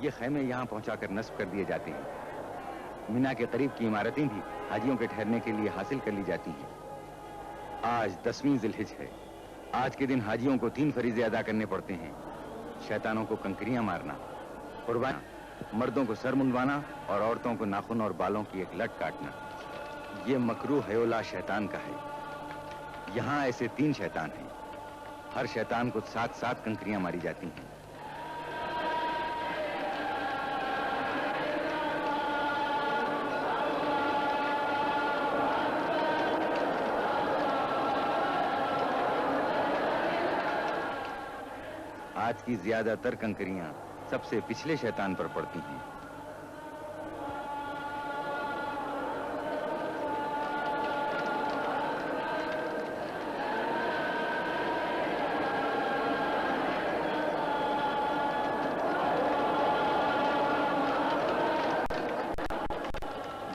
یہ خیمے یہاں پہنچا کر نصب کر دیے جاتے ہیں۔ مینا کے قریب کی عمارتیں بھی حاجیوں کے ٹھہرنے کے لیے حاصل کر لی جاتی ہیں۔ آج 10ویں ذی الحجہ ہے۔ آج کے دن حاجیوں کو 3 فریضے ادا کرنے پڑتے ہیں: شیطانوں کو کنکریاں مارنا، قربانی، مردوں کو سر منڈوانا اور عورتوں کو ناخن اور بالوں کی ایک لٹ کاٹنا۔ یہ مکروہ حیولہ شیطان کا ہے۔ یہاں ایسے 3 شیطان ہیں۔ ہر شیطان کو 7 کنکریاں ماری جاتی ہیں۔ آج کی زیادہ تر کنکریاں سب سے پچھلے شیطان پر پڑتی ہیں۔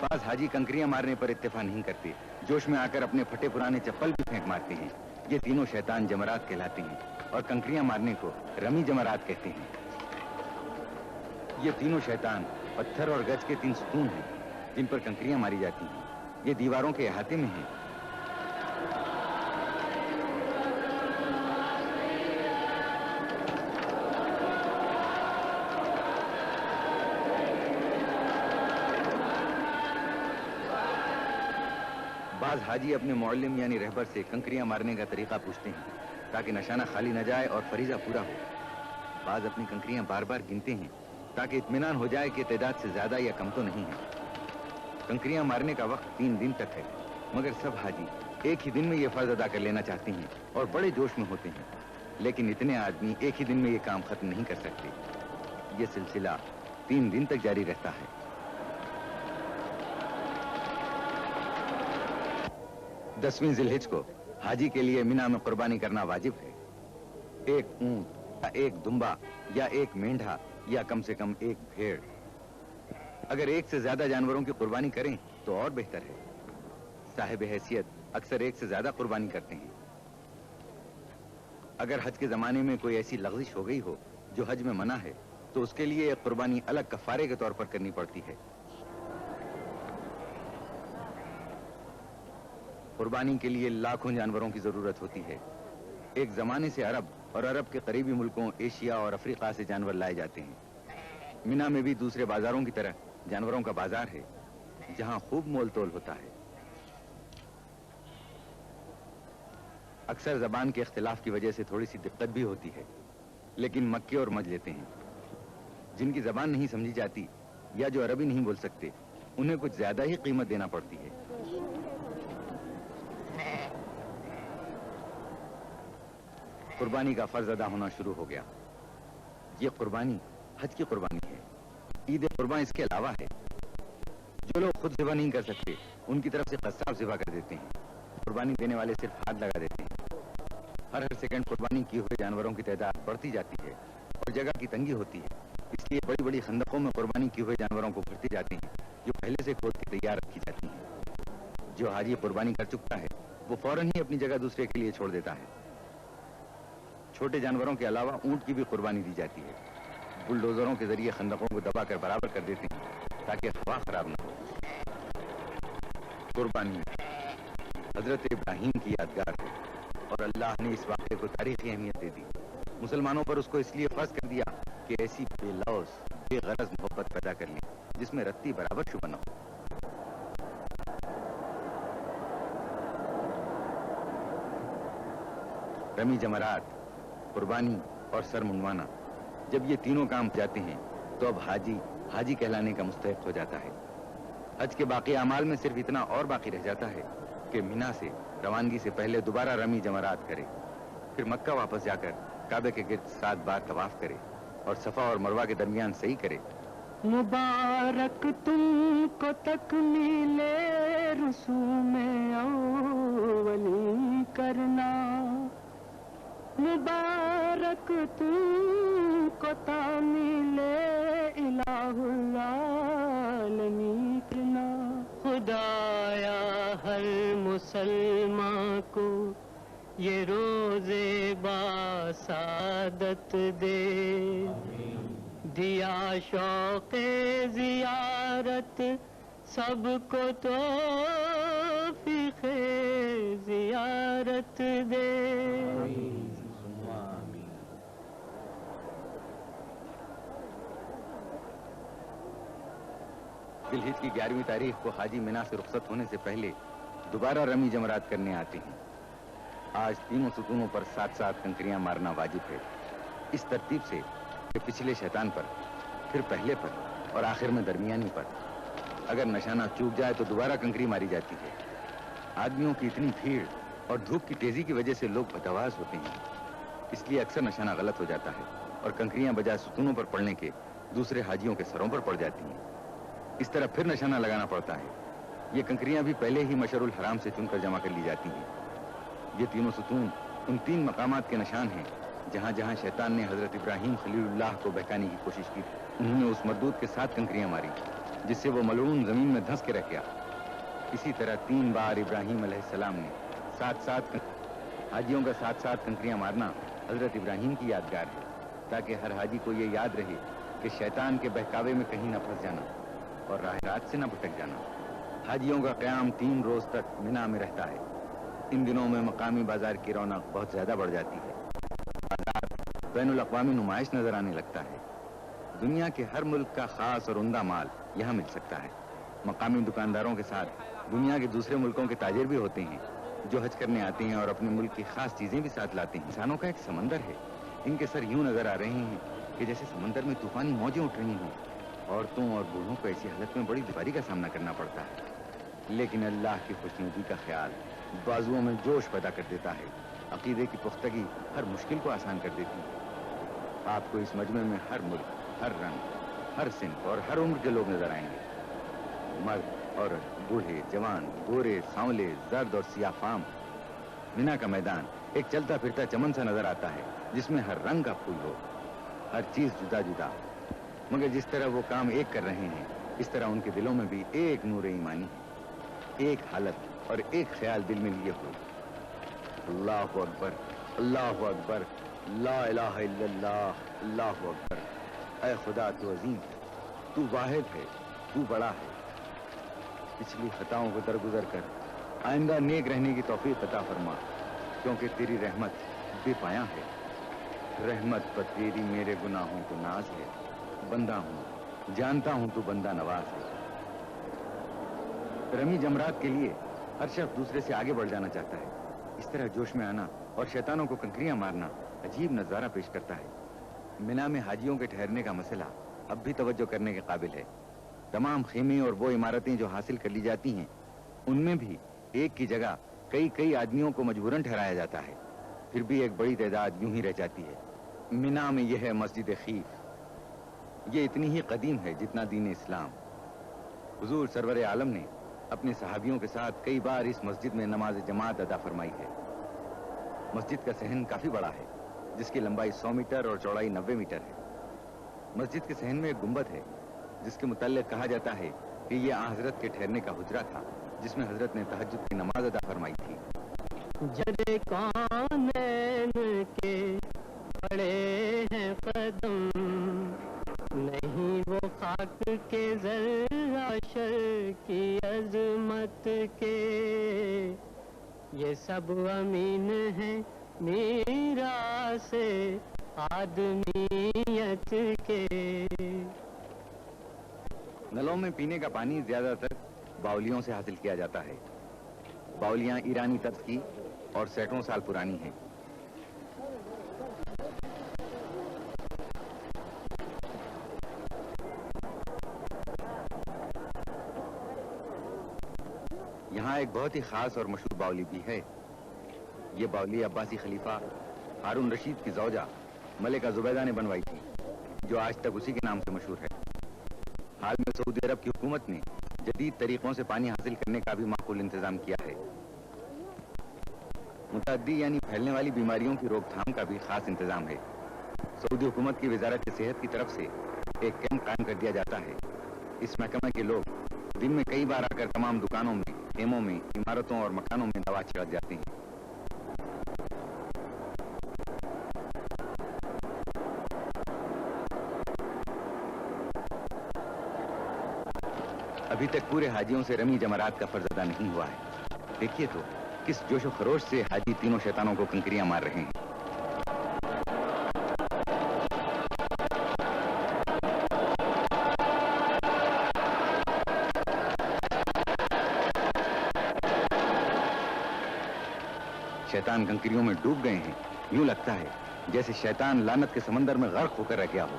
بعض حاجی کنکریاں مارنے پر اتفاق نہیں کرتے، جوش میں آ کر اپنے پھٹے پرانے چپل بھی پھینک مارتے ہیں۔ یہ تینوں شیطان جمرات کہلاتے ہیں اور کنکریاں مارنے کو رمی جمرات کہتے ہیں۔ یہ تینوں شیطان پتھر اور گچ کے 3 ستون ہیں جن پر کنکریاں ماری جاتی ہیں۔ یہ دیواروں کے احاطے میں ہیں۔ بعض حاجی اپنے معلم یعنی رہبر سے کنکریاں مارنے کا طریقہ پوچھتے ہیں تاکہ نشانہ خالی نہ جائے اور فریضہ پورا ہو۔ بعض اپنی کنکریاں بار بار گنتے ہیں تاکہ اطمینان ہو جائے کہ تعداد سے زیادہ یا کم تو نہیں ہے۔ کنکریاں مارنے کا وقت 3 دن تک ہے، مگر سب حاجی ایک ہی دن میں یہ فرض ادا کر لینا چاہتے ہیں اور بڑے جوش میں ہوتے ہیں، لیکن اتنے آدمی ایک ہی دن میں یہ کام ختم نہیں کر سکتے۔ یہ سلسلہ 3 دن تک جاری رہتا ہے۔ 10ویں ذی الحجہ کو حاجی کے لیے مینا میں قربانی کرنا واجب ہے۔ 1 اونٹ یا 1 دمبا یا 1 مینڈھا یا کم سے کم 1 بھیڑ۔ اگر 1 سے زیادہ جانوروں کی قربانی کریں تو اور بہتر ہے۔ صاحب حیثیت اکثر 1 سے زیادہ قربانی کرتے ہیں۔ اگر حج کے زمانے میں کوئی ایسی لغزش ہو گئی ہو جو حج میں منع ہے تو اس کے لیے ایک قربانی الگ کفارے کے طور پر کرنی پڑتی ہے۔ قربانی کے لیے لاکھوں جانوروں کی ضرورت ہوتی ہے۔ ایک زمانے سے عرب اور عرب کے قریبی ملکوں ایشیا اور افریقہ سے جانور لائے جاتے ہیں۔ مینا میں بھی دوسرے بازاروں کی طرح جانوروں کا بازار ہے جہاں خوب مول تول ہوتا ہے۔ اکثر زبان کے اختلاف کی وجہ سے تھوڑی سی دقت بھی ہوتی ہے، لیکن مکے اور مج لیتے ہیں۔ جن کی زبان نہیں سمجھی جاتی یا جو عربی نہیں بول سکتے انہیں کچھ زیادہ ہی قیمت دینا پڑتی ہے۔ قربانی کا فرض ادا ہونا شروع ہو گیا۔ یہ قربانی حج کی قربانی ہے۔ عید قربان اس کے علاوہ ہے۔ جو لوگ خود ذبح نہیں کر سکتے ان کی طرف سے قصاب ذبح کر دیتے ہیں۔ قربانی دینے والے صرف ہاتھ لگا دیتے ہیں۔ ہر سیکنڈ قربانی کیے ہوئے جانوروں کی تعداد بڑھتی جاتی ہے اور جگہ کی تنگی ہوتی ہے، اس لیے بڑی بڑی خندقوں میں قربانی کیے ہوئے جانوروں کو بھرتے جاتے ہیں جو پہلے سے کھود کے تیار رکھی جاتی ہیں۔ جو حاجی قربانی کر چکا ہے وہ فوراً ہی اپنی جگہ دوسرے کے لیے چھوڑ دیتا ہے۔ چھوٹے جانوروں کے علاوہ اونٹ کی بھی قربانی دی جاتی ہے۔ بلڈوزروں کے ذریعے خندقوں کو دبا کر برابر کر دیتے ہیں تاکہ ہوا خراب نہ ہو۔ قربانی حضرت ابراہیم کی یادگار ہے اور اللہ نے اس واقعے کو تاریخی اہمیت دے دی۔ مسلمانوں پر اس کو اس لیے فرض کر دیا کہ ایسی بے لوث بے غرض محبت پیدا کر لیں جس میں رتی برابر شبہ نہ ہو۔ رمی جمرات، قربانی اور سر منڈوانا، جب یہ تینوں کام جاتے ہیں تو اب حاجی کہلانے کا مستحق ہو جاتا ہے۔ حج کے باقی اعمال میں صرف اتنا اور باقی رہ جاتا ہے کہ مینا سے روانگی سے پہلے دوبارہ رمی جمرات کرے، پھر مکہ واپس جا کر کعبے کے گرد 7 بار طواف کرے اور صفا اور مروہ کے درمیان صحیح کرے۔ مبارک تم کو تکمیل رسوم اولی کرنا، مبارک تم کو تعمیل الہ العالمین کرنا۔ خدایا ہر مسلمان کو یہ روزے با سعادت دے، دیا شوق زیارت سب کو توفیق زیارت دے. ذی الحجہ کی 11ویں تاریخ کو حاجی مینا سے رخصت ہونے سے پہلے دوبارہ رمی جمرات کرنے آتے ہیں. آج تینوں ستونوں پر 7 کنکریاں مارنا واجب ہے، اس ترتیب سے کہ پچھلے شیطان پر، پھر پہلے پر اور آخر میں درمیانی پر. اگر نشانہ چوک جائے تو دوبارہ کنکری ماری جاتی ہے. آدمیوں کی اتنی بھیڑ اور دھوپ کی تیزی کی وجہ سے لوگ بتواز ہوتے ہیں، اس لیے اکثر نشانہ غلط ہو جاتا ہے اور کنکریاں بجائے ستونوں پر پڑنے کے دوسرے حاجیوں کے سروں پر پڑ جاتی ہیں. اس طرح پھر نشانہ لگانا پڑتا ہے. یہ کنکریاں بھی پہلے ہی مشعر الحرام سے چن کر جمع کر لی جاتی ہیں. یہ تینوں ستون ان 3 مقامات کے نشان ہیں جہاں جہاں شیطان نے حضرت ابراہیم خلیل اللہ کو بہکانے کی کوشش کی. انہوں نے اس مردود کے 7 کنکریاں ماری جس سے وہ ملعون زمین میں دھنس کے رہ گیا. اسی طرح 3 بار ابراہیم علیہ السلام نے 7 حاجیوں کا 7 کنکریاں مارنا حضرت ابراہیم کی یادگار ہے، تاکہ ہر حاجی کو یہ یاد رہے کہ شیطان کے بہکاوے میں کہیں نہ پھنس جانا اور راہ رات سے نہ بھٹک جانا. حاجیوں کا قیام 3 روز تک مینا میں رہتا ہے. ان دنوں میں مقامی بازار کی رونق بہت زیادہ بڑھ جاتی ہے. بازار بین الاقوامی نمائش نظر آنے لگتا ہے. دنیا کے ہر ملک کا خاص اور عمدہ مال یہاں مل سکتا ہے. مقامی دکانداروں کے ساتھ دنیا کے دوسرے ملکوں کے تاجر بھی ہوتے ہیں جو حج کرنے آتے ہیں اور اپنے ملک کی خاص چیزیں بھی ساتھ لاتے ہیں. انسانوں کا ایک سمندر ہے. ان کے سر یوں نظر آ رہے ہیں کہ جیسے سمندر میں طوفانی موجیں اٹھ رہی ہیں. عورتوں اور بوڑھوں کو ایسی حالت میں بڑی دشواری کا سامنا کرنا پڑتا ہے، لیکن اللہ کی خوشنودی کا خیال بازوؤں میں جوش پیدا کر دیتا ہے. عقیدے کی پختگی ہر مشکل کو آسان کر دیتی ہے. آپ کو اس مجمع میں ہر ملک، ہر رنگ، ہر صنف اور ہر عمر کے لوگ نظر آئیں گے. مرد، عورت، بوڑھے، جوان، گورے، سانولے، زرد اور سیاہ فام. مینا کا میدان ایک چلتا پھرتا چمن سا نظر آتا ہے جس میں ہر رنگ کا پھول ہو. ہر چیز جدا جدا، مگر جس طرح وہ کام ایک کر رہے ہیں اس طرح ان کے دلوں میں بھی ایک نور ایمانی ہے، ایک حالت اور ایک خیال دل میں لیے ہوئے. اللہ اکبر، اللہ اکبر، لا الہ الا اللہ، اللہ اکبر. اے خدا تو عظیم ہے، تو واحد ہے، تو بڑا ہے. پچھلی خطاؤں کو درگزر کر آئندہ نیک رہنے کی توفیق عطا فرما، کیونکہ تیری رحمت بے پایاں ہے. رحمت پر تیری میرے گناہوں کو ناز ہے. بندہ ہوں، جانتا ہوں تو بندہ نواز ہے. رمی جمرات کے لیے ہر شخص دوسرے سے آگے بڑھ جانا چاہتا ہے. اس طرح جوش میں آنا اور شیطانوں کو کنکریاں مارنا عجیب نظارہ پیش کرتا ہے. مینا میں حاجیوں کے ٹھہرنے کا مسئلہ اب بھی توجہ کرنے کے قابل ہے. تمام خیمے اور وہ عمارتیں جو حاصل کر لی جاتی ہیں ان میں بھی ایک کی جگہ کئی آدمیوں کو مجبوراً ٹھہرایا جاتا ہے. پھر بھی ایک بڑی تعداد یوں ہی رہ جاتی ہے. مینا میں یہ ہے مسجد خیف. یہ اتنی ہی قدیم ہے جتنا دین اسلام. حضور سرور عالم نے اپنے صحابیوں کے ساتھ کئی بار اس مسجد میں نماز جماعت ادا فرمائی ہے. مسجد کا صحن کافی بڑا ہے جس کی لمبائی 100 میٹر اور چوڑائی 90 میٹر ہے. مسجد کے صحن میں ایک گنبد ہے جس کے متعلق کہا جاتا ہے کہ یہ حضرت کے ٹھہرنے کا حجرہ تھا جس میں حضرت نے تہجد کی نماز ادا فرمائی تھی. جڑے کونین کے بڑے ہیں قدم، نہیں وہ خاک کے ذرہ شر کی عظمت کے. یہ سب امین ہیں میراث آدمیت کے. نلوں میں پینے کا پانی زیادہ تر باولیوں سے حاصل کیا جاتا ہے. باولیاں ایرانی طرز کی اور سینکڑوں سال پرانی ہیں. یہاں ایک بہت ہی خاص اور مشہور باولی بھی ہے. یہ باولی عباسی خلیفہ ہارون رشید کی زوجہ ملکہ زبیدہ نے بنوائی تھی، جو آج تک اسی کے نام سے مشہور ہے. حال میں سعودی عرب کی حکومت نے جدید طریقوں سے پانی حاصل کرنے کا بھی معقول انتظام کیا ہے. متعدی یعنی پھیلنے والی بیماریوں کی روک تھام کا بھی خاص انتظام ہے. سعودی حکومت کی وزارت صحت کی طرف سے ایک کیمپ قائم کر دیا جاتا ہے. اس محکمہ کے لوگ دن میں کئی بار آ کر تمام دکانوں میں، خیموں میں، عمارتوں اور مکانوں میں دوا چھڑک جاتے ہیں. ابھی تک پورے حاجیوں سے رمی جمرات کا فرض ادا نہیں ہوا ہے. دیکھیے تو کس جوش و خروش سے حاجی تینوں شیطانوں کو کنکریاں مار رہے ہیں. شیطان کنکریوں میں ڈوب گئے ہیں. یوں لگتا ہے جیسے شیطان لعنت کے سمندر میں غرق ہو کر رہ گیا ہو.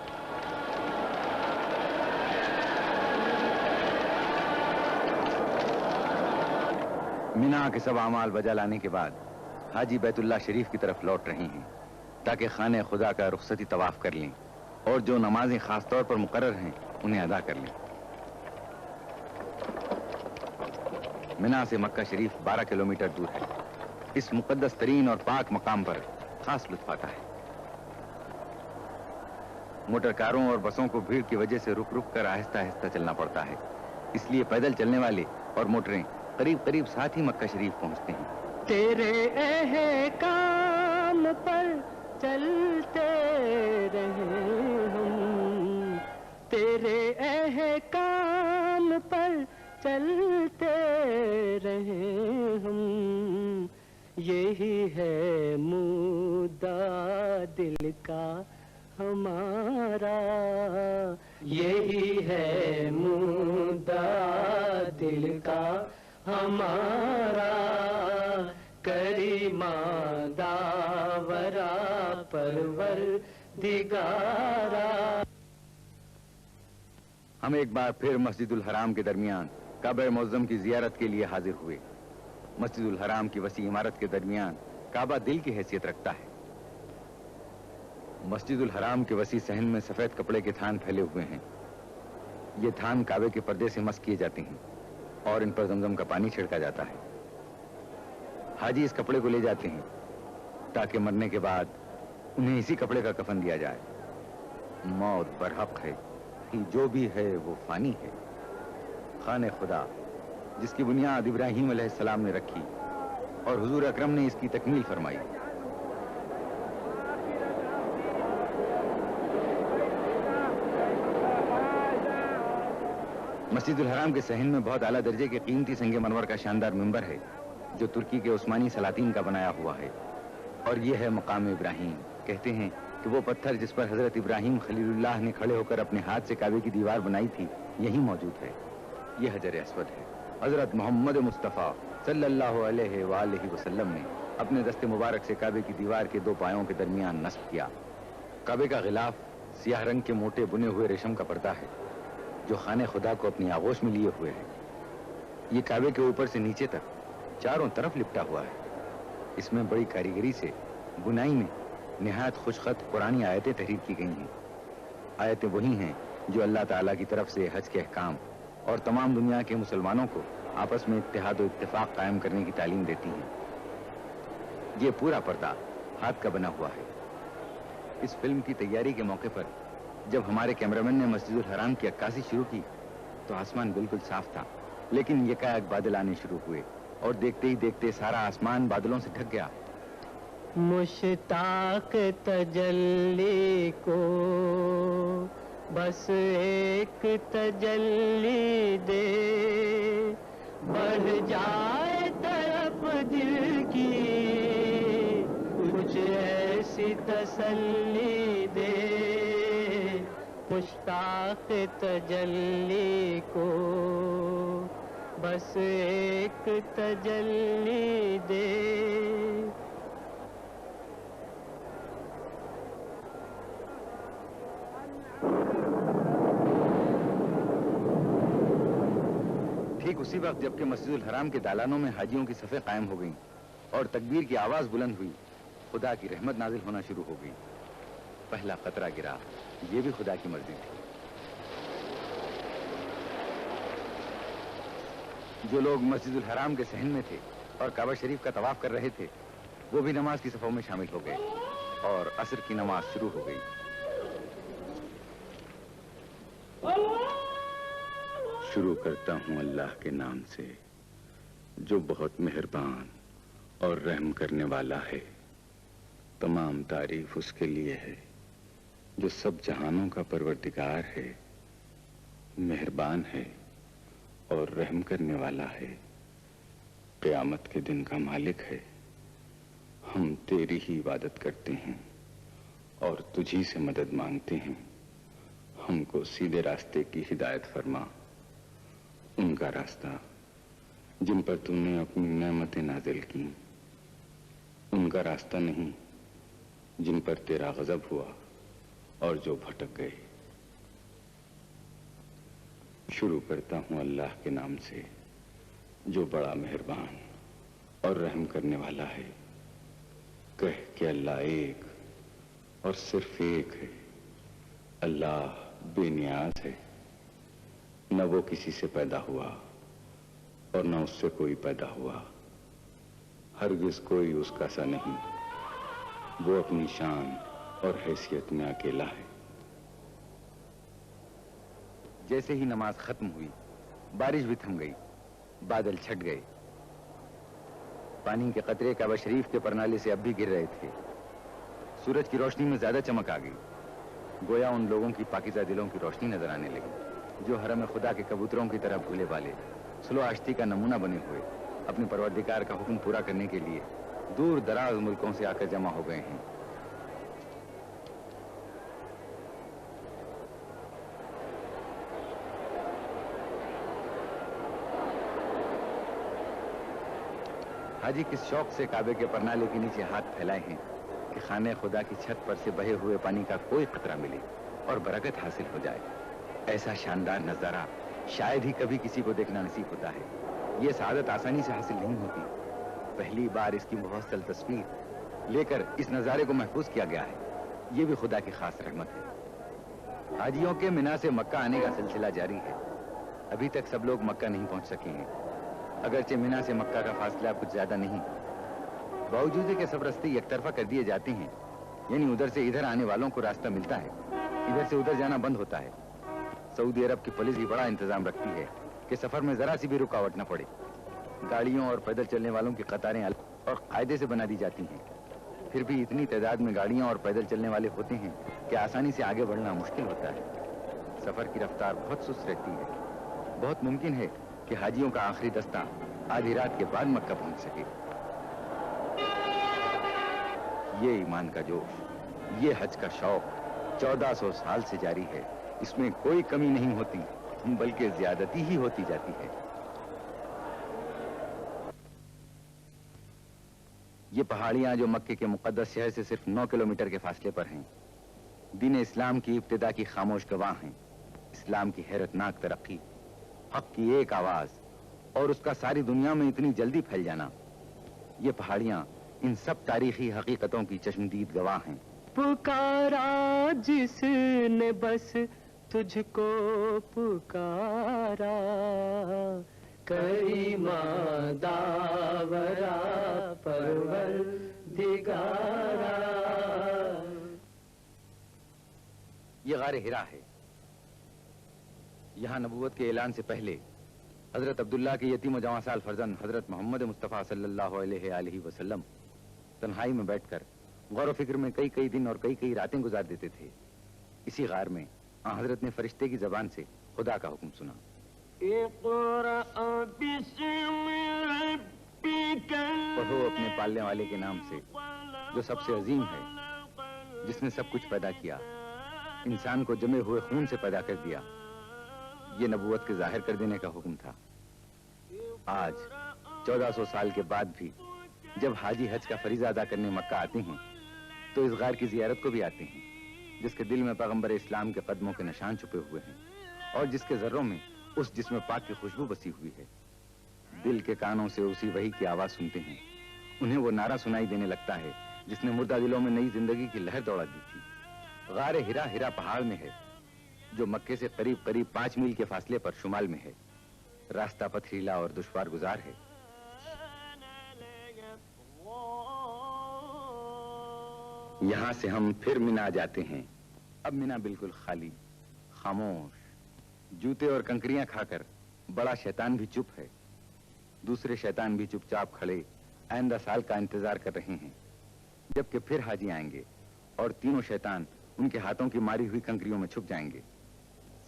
مینا کے سب اعمال بجا لانے کے بعد حاجی بیت اللہ شریف کی طرف لوٹ رہے ہیں تاکہ خانہ خدا کا رخصتی طواف کر لیں اور جو نمازیں خاص طور پر مقرر ہیں انہیں ادا کر لیں. مینا سے مکہ شریف 12 کلومیٹر دور ہے. اس مقدس ترین اور پاک مقام پر خاص لطف آتا ہے. موٹر کاروں اور بسوں کو بھیڑ کی وجہ سے رک رک کر آہستہ آہستہ چلنا پڑتا ہے. اس لیے پیدل چلنے والے اور موٹریں قریب قریب ساتھ ہی مکہ شریف پہنچتے ہیں. تیرے احکام پر چلتے رہے ہم، تیرے احکام پر چلتے رہے ہم، یہی ہے مدعا دل کا ہمارا، یہی ہے مدعا دل کا ہمارا، کریمہ داورا پروردگارا. ہم ایک بار پھر مسجد الحرام کے درمیان کعبہ معظم کی زیارت کے لیے حاضر ہوئے. مسجد الحرام کی وسیع عمارت کے درمیان کعبہ دل کی حیثیت رکھتا ہے. مسجد الحرام کے وسیع صحن میں سفید کپڑے کے تھان پھیلے ہوئے ہیں. یہ تھان کعبے کے پردے سے مس کیے جاتے ہیں اور ان پر زمزم کا پانی چھڑکا جاتا ہے. حاجی اس کپڑے کو لے جاتے ہیں تاکہ مرنے کے بعد انہیں اسی کپڑے کا کفن دیا جائے. موت برحق ہے کہ جو بھی ہے وہ فانی ہے. خانہ خدا جس کی بنیاد ابراہیم علیہ السلام نے رکھی اور حضور اکرم نے اس کی تکمیل فرمائی. مسجد الحرام کے صحن میں بہت اعلیٰ درجے کے قیمتی سنگ مرمر کا شاندار منبر ہے جو ترکی کے عثمانی سلاطین کا بنایا ہوا ہے. اور یہ ہے مقام ابراہیم. کہتے ہیں کہ وہ پتھر جس پر حضرت ابراہیم خلیل اللہ نے کھڑے ہو کر اپنے ہاتھ سے کعبے کی دیوار بنائی تھی یہی موجود ہے. یہ حجر اسود ہے. حضرت محمد مصطفیٰ صلی اللہ علیہ وآلہ وسلم نے اپنے دست مبارک سے کعبے کی دیوار کے 2 پایوں کے درمیان نصب کیا. کعبے کا غلاف سیاہ رنگ کے موٹے بنے ہوئے ریشم کا پردہ ہے جو خانہ خدا کو اپنی آغوش میں لیے ہوئے ہے. یہ کعبے کے اوپر سے نیچے تک چاروں طرف لپٹا ہوا ہے. اس میں بڑی کاریگری سے بنائی میں نہایت خوشخط قرآنی آیتیں تحریر کی گئی ہیں. آیتیں وہی ہیں جو اللہ تعالیٰ کی طرف سے حج کے احکام اور تمام دنیا کے مسلمانوں کو آپس میں اتحاد و اتفاق قائم کرنے کی تعلیم دیتی ہیں. یہ پورا پردہ ہاتھ کا بنا ہوا ہے. اس فلم کی تیاری کے موقع پر جب ہمارے کیمرامین نے مسجد الحرام کی عکاسی شروع کی تو آسمان بالکل صاف تھا، لیکن یکایک بادل آنے شروع ہوئے اور دیکھتے ہی دیکھتے سارا آسمان بادلوں سے ڈھک گیا. مشتاق تجلی کو بس ایک تجلی دے، بڑھ جائے طرف دل کی کچھ ایسی تسلی دے. مشتاق تجلی کو بس ایک تجلی دے. ٹھیک اسی وقت جبکہ مسجد الحرام کے دالانوں میں حاجیوں کی صفیں قائم ہو گئیں اور تکبیر کی آواز بلند ہوئی، خدا کی رحمت نازل ہونا شروع ہو گئی. پہلا قطرہ گرا، یہ بھی خدا کی مرضی تھی. جو لوگ مسجد الحرام کے صحن میں تھے اور کعبہ شریف کا طواف کر رہے تھے وہ بھی نماز کی صفوں میں شامل ہو گئے اور عصر کی نماز شروع ہو گئی. شروع کرتا ہوں اللہ کے نام سے جو بہت مہربان اور رحم کرنے والا ہے. تمام تعریف اس کے لیے ہے جو سب جہانوں کا پروردگار ہے، مہربان ہے اور رحم کرنے والا ہے، قیامت کے دن کا مالک ہے۔ ہم تیری ہی عبادت کرتے ہیں اور تجھی سے مدد مانگتے ہیں۔ ہم کو سیدھے راستے کی ہدایت فرما، ان کا راستہ جن پر تم نے اپنی نعمتیں نازل کی، ان کا راستہ نہیں جن پر تیرا غضب ہوا اور جو بھٹک گئے۔ شروع کرتا ہوں اللہ کے نام سے جو بڑا مہربان اور رحم کرنے والا ہے۔ کہہ کہ اللہ ایک اور صرف ایک ہے۔ اللہ بے نیاز ہے، نہ وہ کسی سے پیدا ہوا اور نہ اس سے کوئی پیدا ہوا، ہرگز کوئی اس کا سا نہیں۔ وہ اپنی شان اور حیثیت میں اکیلا ہے۔ جیسے ہی نماز ختم ہوئی بارش بھی تھم گئی، بادل چھٹ گئے، پانی کے قطرے کعبہ شریف کے پرنالے سے اب بھی گر رہے تھے۔ سورج کی روشنی میں زیادہ چمک آ گئی، گویا ان لوگوں کی پاکیزہ دلوں کی روشنی نظر آنے لگی جو حرم خدا کے کبوتروں کی طرح بھولے والے سلو آشتی کا نمونہ بنے ہوئے اپنے پروردگار کا حکم پورا کرنے کے لیے دور دراز ملکوں سے آ کر جمع ہو گئے ہیں۔ حاجی کس شوق سے کعبے کے پرنالے کے نیچے ہاتھ پھیلائے ہیں کہ خانہ خدا کی چھت پر سے بہے ہوئے پانی کا کوئی قطرہ ملے اور برکت حاصل ہو جائے۔ ایسا شاندار نظارہ شاید ہی کبھی کسی کو دیکھنا نصیب ہوتا ہے۔ یہ سعادت آسانی سے حاصل نہیں ہوتی۔ پہلی بار اس کی مفصل تصویر لے کر اس نظارے کو محفوظ کیا گیا ہے۔ یہ بھی خدا کی خاص رحمت ہے۔ حاجیوں کے منا سے مکہ آنے کا سلسلہ جاری ہے۔ ابھی تک سب لوگ مکہ نہیں پہنچ سکے ہیں، اگرچہ منا سے مکہ کا فاصلہ کچھ زیادہ نہیں، باوجود کہ سب راستے یک طرفہ کر دیے جاتے ہیں، یعنی ادھر سے ادھر آنے والوں کو راستہ ملتا ہے، ادھر سے ادھر جانا بند ہوتا ہے۔ سعودی عرب کی پولیس بھی بڑا انتظام رکھتی ہے کہ سفر میں ذرا سی بھی رکاوٹ نہ پڑے۔ گاڑیوں اور پیدل چلنے والوں کی قطاریں الگ اور قاعدے سے بنا دی جاتی ہیں، پھر بھی اتنی تعداد میں گاڑیاں اور پیدل چلنے والے ہوتے ہیں کہ آسانی سے آگے بڑھنا مشکل ہوتا ہے۔ سفر کی رفتار بہت سست رہتی ہے۔ بہت ممکن ہے کہ حاجیوں کا آخری دستہ آدھی رات کے بعد مکہ پہنچ سکے۔ یہ ایمان کا جوش، یہ حج کا شوق 1400 سال سے جاری ہے۔ اس میں کوئی کمی نہیں ہوتی بلکہ زیادتی ہی ہوتی جاتی ہے۔ یہ پہاڑیاں جو مکے کے مقدس شہر سے صرف 9 کلومیٹر کے فاصلے پر ہیں، دین اسلام کی ابتدا کی خاموش گواہ ہیں۔ اسلام کی حیرت ناک ترقی، حق کی ایک آواز اور اس کا ساری دنیا میں اتنی جلدی پھیل جانا، یہ پہاڑیاں ان سب تاریخی حقیقتوں کی چشمدید گواہ ہیں۔ پکارا جس نے بس تجھ کو پکارا، کریما داورا پروردگارا۔ یہ غار ہرا ہے۔ یہاں نبوت کے اعلان سے پہلے حضرت عبداللہ کے یتیم و جواں سال فرزند حضرت محمد مصطفیٰ صلی اللہ علیہ وسلم تنہائی میں بیٹھ کر غور و فکر میں کئی دن اور کئی راتیں گزار دیتے تھے۔ اسی غار میں حضرت نے فرشتے کی زبان سے خدا کا حکم سنا، پڑھو اپنے پالنے والے کے نام سے جو سب سے عظیم ہے، جس نے سب کچھ پیدا کیا، انسان کو جمے ہوئے خون سے پیدا کر دیا۔ یہ نبوت کے ظاہر کر دینے کا حکم تھا۔ آج 1400 سال کے بعد بھی جب حاجی حج کا فریضہ ادا کرنے مکہ آتے ہیں تو اس غار کی زیارت کو بھی آتے ہیں، جس کے دل میں پیغمبر اسلام کے قدموں کے نشان چھپے ہوئے ہیں اور جس کے ذروں میں اس جسم پاک کی خوشبو بسی ہوئی ہے۔ دل کے کانوں سے اسی وحی کی آواز سنتے ہیں، انہیں وہ نعرہ سنائی دینے لگتا ہے جس نے مردہ دلوں میں نئی زندگی کی لہر دوڑا دی تھی۔ غار ہرا پہاڑ میں ہے جو مکے سے قریب 5 میل کے فاصلے پر شمال میں ہے۔ راستہ پتھریلا اور دشوار گزار ہے۔ یہاں سے ہم پھر منا جاتے ہیں۔ اب منا بالکل خالی، خاموش، جوتے اور کنکریاں کھا کر بڑا شیطان بھی چپ ہے۔ دوسرے شیطان بھی چپ چاپ کھڑے آئندہ سال کا انتظار کر رہے ہیں، جبکہ پھر حاجی آئیں گے اور تینوں شیطان ان کے ہاتھوں کی ماری ہوئی کنکریوں میں چھپ جائیں گے۔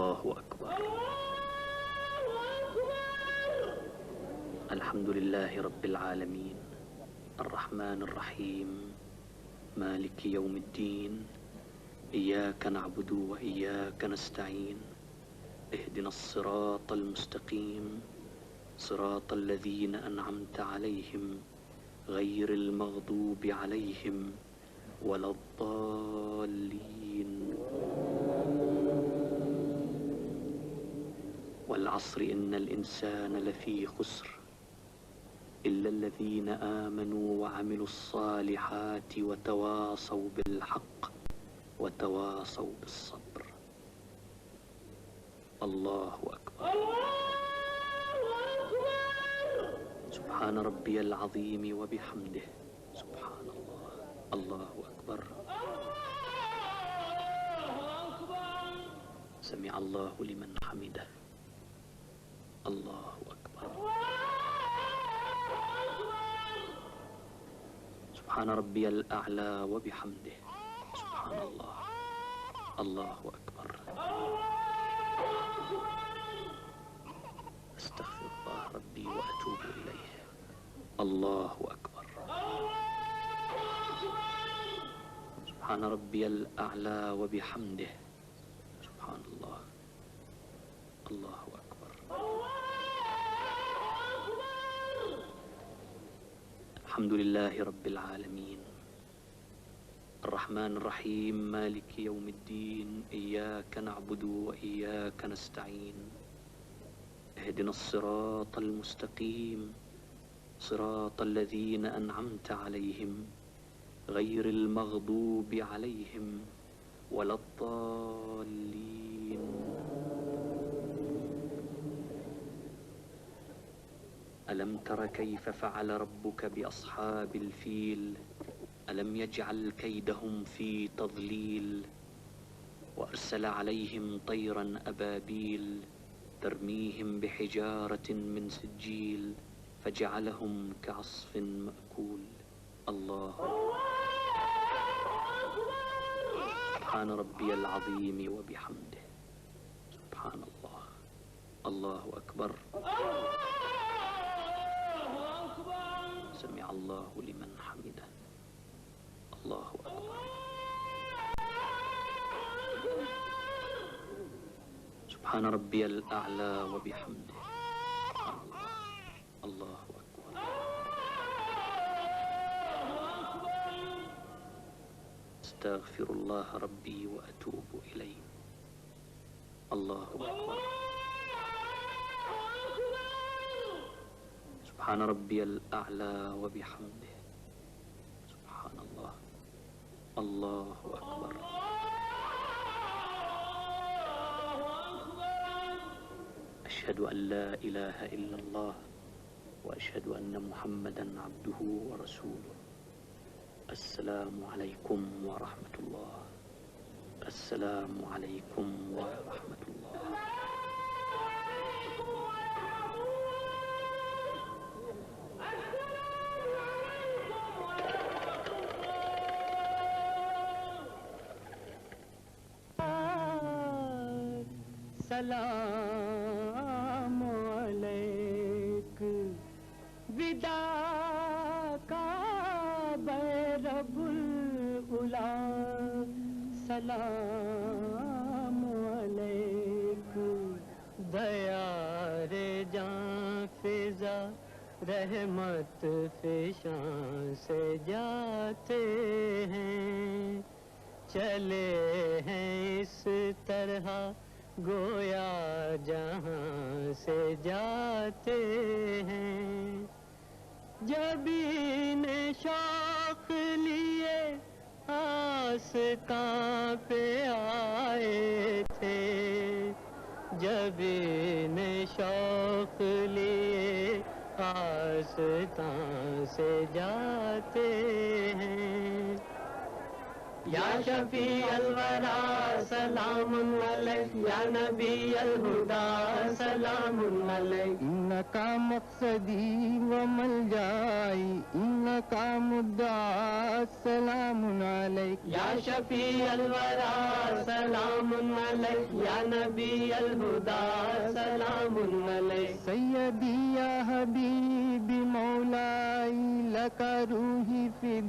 اللہ اکبر. الحمد للہ رب العالمین الرحمن الرحیم مالک یوم الدین ایاک نعبد و ایاک نستعین اهدنا الصراط المستقیم صراط الذین انعمت علیہم غیر المغضوب علیہم ولا الضالین. والعصر ان الانسان لفی خسر الا الذین آمنوا وعملوا الصالحات وتواصوا بالحق وتواصوا بالصبر. اللہ اکبر. سبحان ربی العظیم وبحمدہ. سبحان اللہ. اللہ اکبر. سمع اللہ لمن حمدہ. اللہ اکبر. سبحان ربی الاعلی وبحمدہ. سبحان اللہ. اللہ اکبر. استغفر اللہ ربی واتوب الیہ. اللہ اکبر. سبحان ربی الاعلی وبحمدہ. سبحان اللہ. اللہ اکبر. الحمد للہ رب العالمین الرحمن الرحیم مالک یوم الدین ایاک نعبد و ایاک نستعین اهدنا الصراط المستقیم صراط الذین انعمت علیہم غیر المغضوب علیہم ولا الضالین. ألم تر كيف فعل ربك بأصحاب الفيل ألم يجعل كيدهم في تضليل وأرسل عليهم طيرا أبابيل ترميهم بحجارة من سجيل فجعلهم كعصف مأكول. الله سبحان ربي العظيم وبحمده. سبحان الله. الله أكبر. سمع الله لمن حمده. الله أكبر. سبحان ربي الأعلى وبحمده. الله أكبر. استغفر الله ربي وأتوب إليه. الله أكبر. سبحان ربي الأعلى وبحمده. سبحان الله. الله أكبر. أشهد أن لا إله إلا الله وأشهد أن محمدا عبده ورسوله. السلام عليكم ورحمة الله. السلام عليكم ورحمة الله. سلام علیک ودا کا رب العلا. سلام علیک دیار جاں فضا رحمت فشاں سے جاتے ہیں. چلے ہیں اس طرح گویا جہاں سے جاتے ہیں. جبین شوق لیے آستاں پہ آئے تھے. جبین شوق لیے آستاں سے جاتے ہیں. یا شفیع الورا سلام علیک، یا نبی الہدا سلام علیک، انکا مقصدی و ملجائی، انکا مدعا سلام علیک، یا شفیع الورا سلام علیک، یا نبی الہدا سلام علیک، سیدی یا حبیبی مولائی لکا روحی فدا